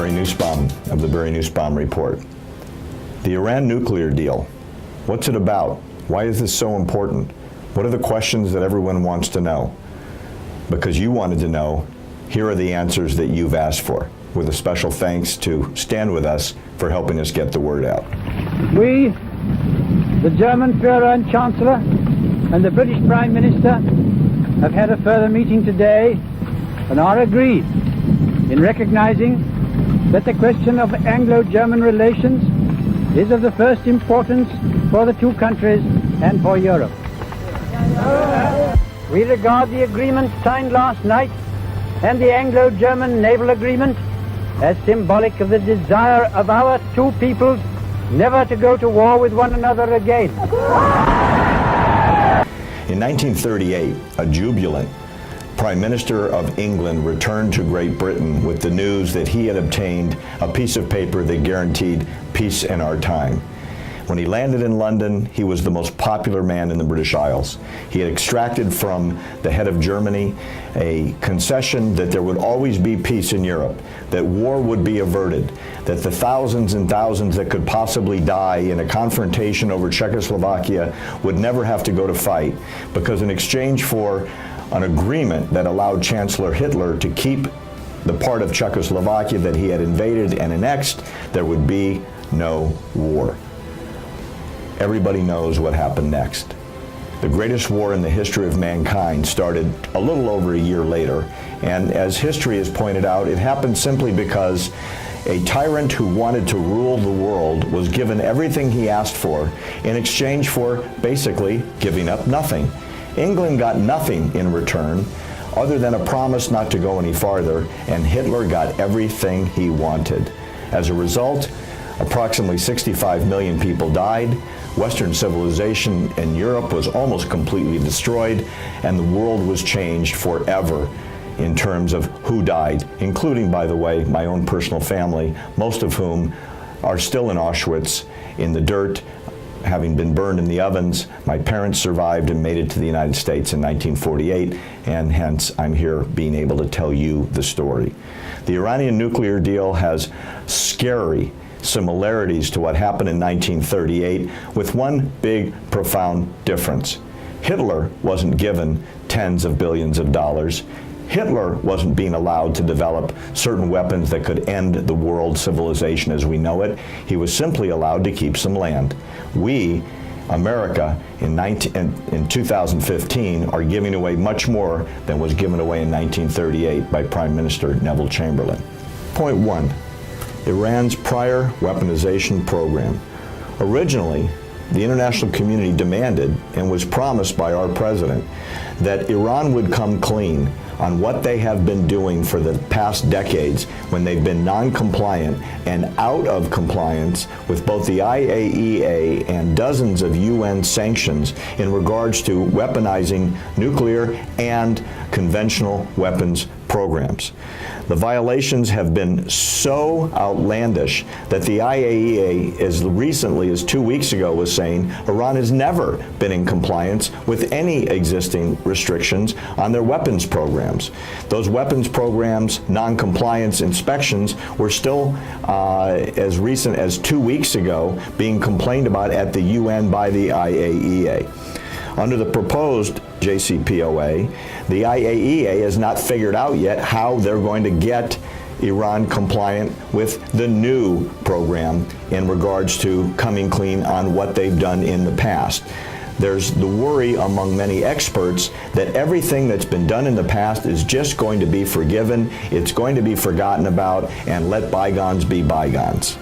Barry Nussbaum of the Barry Nussbaum Report. The Iran nuclear deal, what's it about? Why is this so important? What are the questions that everyone wants to know? Because you wanted to know, here are the answers that you've asked for, with a special thanks to Stand With Us for helping us get the word out. We, the German Führer and Chancellor, and the British Prime Minister have had a further meeting today and are agreed in recognizing that the question of Anglo-German relations is of the first importance for the two countries and for Europe. We regard the agreement signed last night and the Anglo-German naval agreement as symbolic of the desire of our two peoples never to go to war with one another again. In 1938, a jubilant Prime Minister of England returned to Great Britain with the news that he had obtained a piece of paper that guaranteed peace in our time. When he landed in London, he was the most popular man in the British Isles. He had extracted from the head of Germany a concession that there would always be peace in Europe, that war would be averted, that the thousands and thousands that could possibly die in a confrontation over Czechoslovakia would never have to go to fight, because in exchange for an agreement that allowed Chancellor Hitler to keep the part of Czechoslovakia that he had invaded and annexed, there would be no war. Everybody knows what happened next. The greatest war in the history of mankind started a little over a year later, and as history has pointed out, it happened simply because a tyrant who wanted to rule the world was given everything he asked for in exchange for basically giving up nothing. England got nothing in return other than a promise not to go any farther, and Hitler got everything he wanted. As a result, approximately 65 million people died, Western civilization in Europe was almost completely destroyed, and the world was changed forever in terms of who died, including, by the way, my own personal family, most of whom are still in Auschwitz in the dirt, having been burned in the ovens. My parents survived and made it to the United States in 1948, and hence I'm here being able to tell you the story. The Iranian nuclear deal has scary similarities to what happened in 1938, with one big, profound difference. Hitler wasn't given tens of billions of dollars. Hitler wasn't being allowed to develop certain weapons that could end the world civilization as we know it. He was simply allowed to keep some land. We, America, in 2015, are giving away much more than was given away in 1938 by Prime Minister Neville Chamberlain. Point one, Iran's prior weaponization program. Originally, the international community demanded and was promised by our president that Iran would come clean on what they have been doing for the past decades when they've been non-compliant and out of compliance with both the IAEA and dozens of UN sanctions in regards to weaponizing nuclear and conventional weapons programs. The violations have been so outlandish that the IAEA, as recently as 2 weeks ago, was saying Iran has never been in compliance with any existing restrictions on their weapons programs. Those weapons programs, non-compliance inspections were still, as recent as 2 weeks ago, being complained about at the UN by the IAEA. Under the proposed JCPOA, the IAEA has not figured out yet how they're going to get Iran compliant with the new program in regards to coming clean on what they've done in the past. There's the worry among many experts that everything that's been done in the past is just going to be forgiven, it's going to be forgotten about, and let bygones be bygones.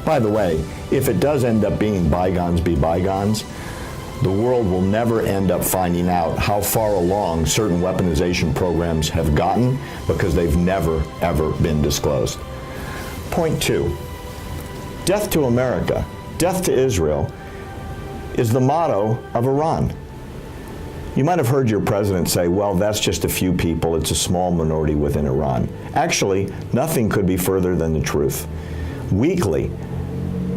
By the way, if it does end up being bygones be bygones, the world will never end up finding out how far along certain weaponization programs have gotten, because they've never, ever been disclosed. Point two, death to America, death to Israel, is the motto of Iran. You might have heard your president say, well, that's just a few people, it's a small minority within Iran. Actually, nothing could be further than the truth. Weekly,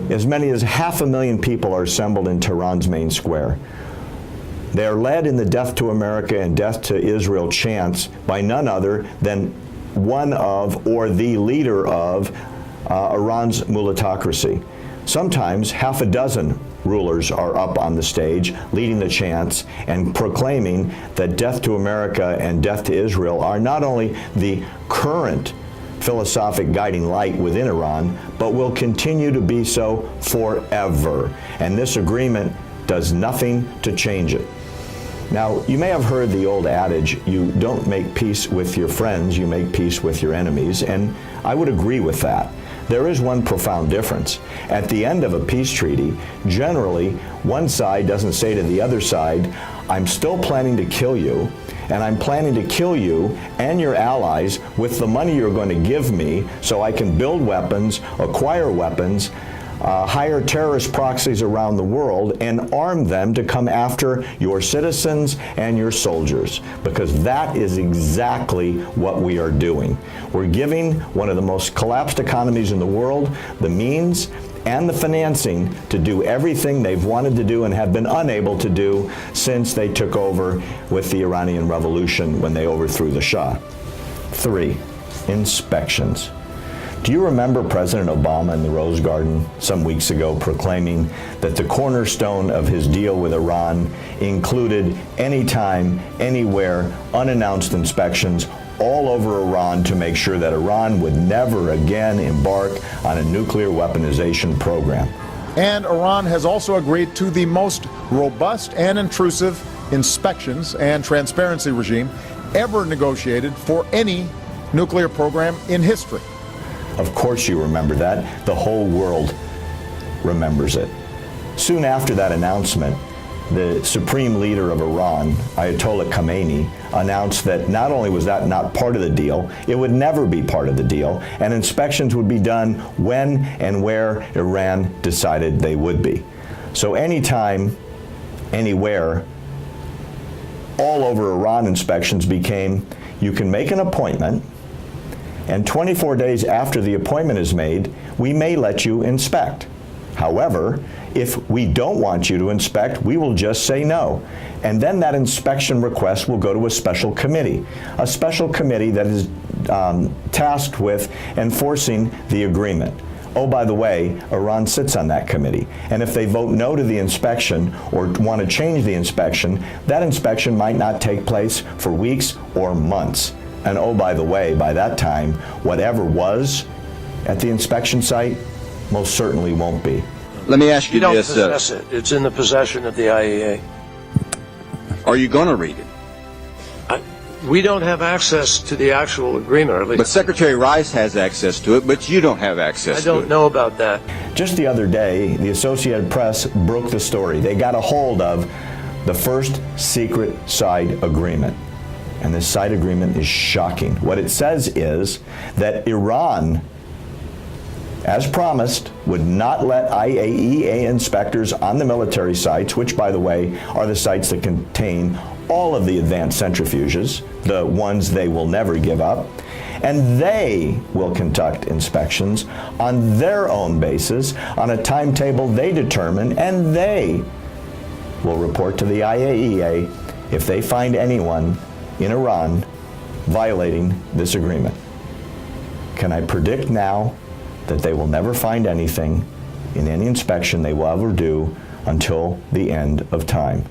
as many as 500,000 people are assembled in Tehran's main square. They are led in the death to America and death to Israel chants by none other than one of or the leader of Iran's mulatocracy. Sometimes half a dozen rulers are up on the stage leading the chants and proclaiming that death to America and death to Israel are not only the current philosophic guiding light within Iran, but will continue to be so forever. And this agreement does nothing to change it. Now, you may have heard the old adage, you don't make peace with your friends, you make peace with your enemies, and I would agree with that. There is one profound difference. At the end of a peace treaty, generally, one side doesn't say to the other side, I'm still planning to kill you, and I'm planning to kill you and your allies with the money you're going to give me so I can build weapons, acquire weapons, hire terrorist proxies around the world and arm them to come after your citizens and your soldiers, because that is exactly what we are doing. We're giving one of the most collapsed economies in the world the means and the financing to do everything they've wanted to do and have been unable to do since they took over with the Iranian Revolution when they overthrew the Shah. 3, inspections. Do you remember President Obama in the Rose Garden some weeks ago proclaiming that the cornerstone of his deal with Iran included anytime, anywhere, unannounced inspections all over Iran to make sure that Iran would never again embark on a nuclear weaponization program? And Iran has also agreed to the most robust and intrusive inspections and transparency regime ever negotiated for any nuclear program in history. Of course you remember that. The whole world remembers it. Soon after that announcement, the supreme leader of Iran, Ayatollah Khamenei, announced that not only was that not part of the deal, it would never be part of the deal, and inspections would be done when and where Iran decided they would be. So anytime, anywhere, all over Iran inspections became, you can make an appointment, and 24 days after the appointment is made, we may let you inspect. However, if we don't want you to inspect, we will just say no. And then that inspection request will go to a special committee that is tasked with enforcing the agreement. Oh, by the way, Iran sits on that committee. And if they vote no to the inspection or want to change the inspection, that inspection might not take place for weeks or months. And oh, by the way, by that time, whatever was at the inspection site most certainly won't be. Let me ask you don't this. possess it. It's in the possession of the IAEA. Are you going to read it? We don't have access to the actual agreement, or at least. But Secretary Rice has access to it, but you don't have access to it. I don't know about that. Just the other day, the Associated Press broke the story. They got a hold of the first secret side agreement. And this side agreement is shocking. What it says is that Iran, as promised, would not let IAEA inspectors on the military sites, which, by the way, are the sites that contain all of the advanced centrifuges, the ones they will never give up, and they will conduct inspections on their own basis, on a timetable they determine, and they will report to the IAEA if they find anyone in Iran violating this agreement. Can I predict now that they will never find anything in any inspection they will ever do until the end of time?